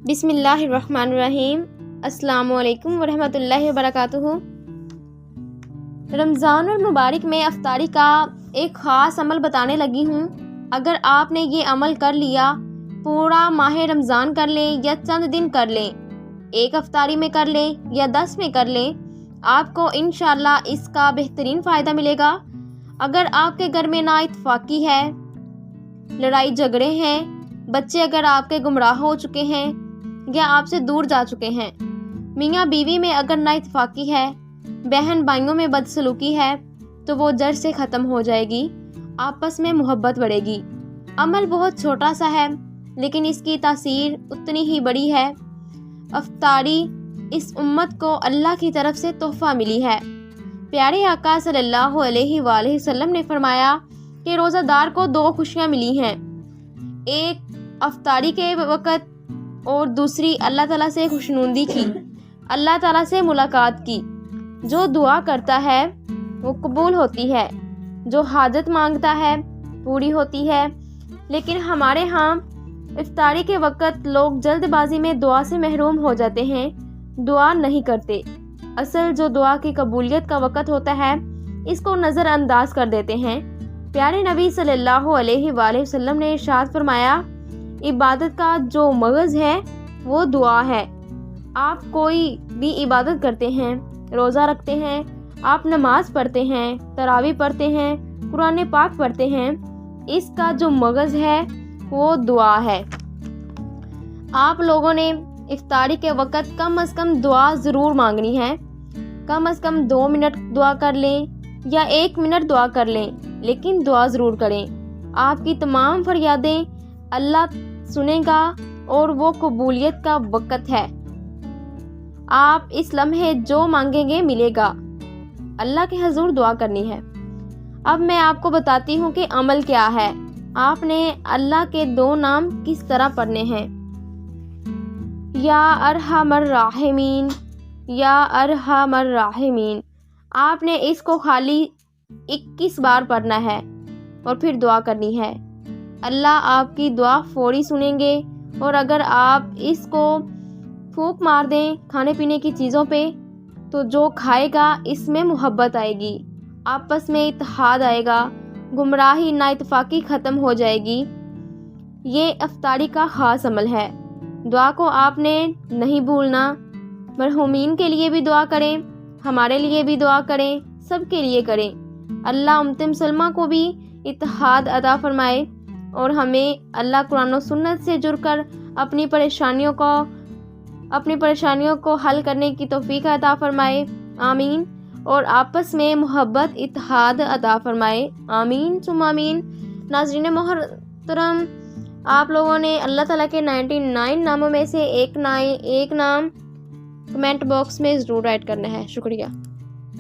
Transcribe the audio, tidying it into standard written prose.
بسم اللہ الرحمن الرحیم۔ السلام علیکم ورحمۃ اللہ وبرکاتہ۔ رمضان المبارک میں افطاری کا ایک خاص عمل بتانے لگی ہوں۔ اگر آپ نے یہ عمل کر لیا، پورا ماہ رمضان کر لیں یا چند دن کر لیں، ایک افطاری میں کر لیں یا 10 میں کر لیں، آپ کو انشاءاللہ اس کا بہترین فائدہ ملے گا۔ اگر آپ کے گھر میں نا اتفاقی ہے، لڑائی جھگڑے ہیں، بچے اگر آپ کے گمراہ ہو چکے ہیں یا آپ سے دور جا چکے ہیں، میاں بیوی میں اگر نا اتفاقی ہے، بہن بھائیوں میں بدسلوکی ہے، تو وہ جڑ سے ختم ہو جائے گی، آپس میں محبت بڑھے گی۔ عمل بہت چھوٹا سا ہے لیکن اس کی تاثیر اتنی ہی بڑی ہے۔ افطاری اس امت کو اللہ کی طرف سے تحفہ ملی ہے۔ پیارے آقا صلی اللہ علیہ وآلہ وسلم نے فرمایا کہ روزہ دار کو 2 خوشیاں ملی ہیں، ایک افطاری کے وقت اور دوسری اللہ تعالیٰ سے خوشنودی کی، اللہ تعالیٰ سے ملاقات کی۔ جو دعا کرتا ہے وہ قبول ہوتی ہے، جو حاجت مانگتا ہے پوری ہوتی ہے۔ لیکن ہمارے ہاں افطاری کے وقت لوگ جلد بازی میں دعا سے محروم ہو جاتے ہیں، دعا نہیں کرتے۔ اصل جو دعا کی قبولیت کا وقت ہوتا ہے، اس کو نظر انداز کر دیتے ہیں۔ پیارے نبی صلی اللہ علیہ وآلہ وسلم نے ارشاد فرمایا، عبادت کا جو مغز ہے وہ دعا ہے۔ آپ کوئی بھی عبادت کرتے ہیں، روزہ رکھتے ہیں، آپ نماز پڑھتے ہیں، تراویح پڑھتے ہیں، قرآن پاک پڑھتے ہیں، اس کا جو مغز ہے وہ دعا ہے۔ آپ لوگوں نے افطاری کے وقت کم از کم دعا ضرور مانگنی ہے۔ کم از کم 2 منٹ دعا کر لیں یا 1 منٹ دعا کر لیں، لیکن دعا ضرور کریں۔ آپ کی تمام فریادیں اللہ سنے گا اور وہ قبولیت کا وقت ہے۔ آپ اس لمحے جو مانگیں گے ملے گا۔ اللہ کے حضور دعا کرنی ہے۔ اب میں آپ کو بتاتی ہوں کہ عمل کیا ہے۔ آپ نے اللہ کے 2 نام کس طرح پڑھنے ہیں، یا ارحم الراحمین، یا ارحم الراحمین۔ آپ نے اس کو خالی 21 بار پڑھنا ہے اور پھر دعا کرنی ہے۔ اللہ آپ کی دعا فوری سنیں گے، اور اگر آپ اس کو پھونک مار دیں کھانے پینے کی چیزوں پہ، تو جو کھائے گا اس میں محبت آئے گی، آپس میں اتحاد آئے گا، گمراہی نا اتفاقی ختم ہو جائے گی۔ یہ افطاری کا خاص عمل ہے۔ دعا کو آپ نے نہیں بھولنا۔ مرحومین کے لیے بھی دعا کریں، ہمارے لیے بھی دعا کریں، سب کے لیے کریں۔ اللہ امت مسلمہ کو بھی اتحاد عطا فرمائے اور ہمیں اللہ قرآن و سنت سے جڑ کر اپنی پریشانیوں کو حل کرنے کی توفیق عطا فرمائے، آمین۔ اور آپس میں محبت اتحاد عطا فرمائے، آمین ثم آمین۔ ناظرین محترم، آپ لوگوں نے اللہ تعالیٰ کے 99 ناموں میں سے ایک نام کمنٹ باکس میں ضرور رائٹ کرنا ہے۔ شکریہ۔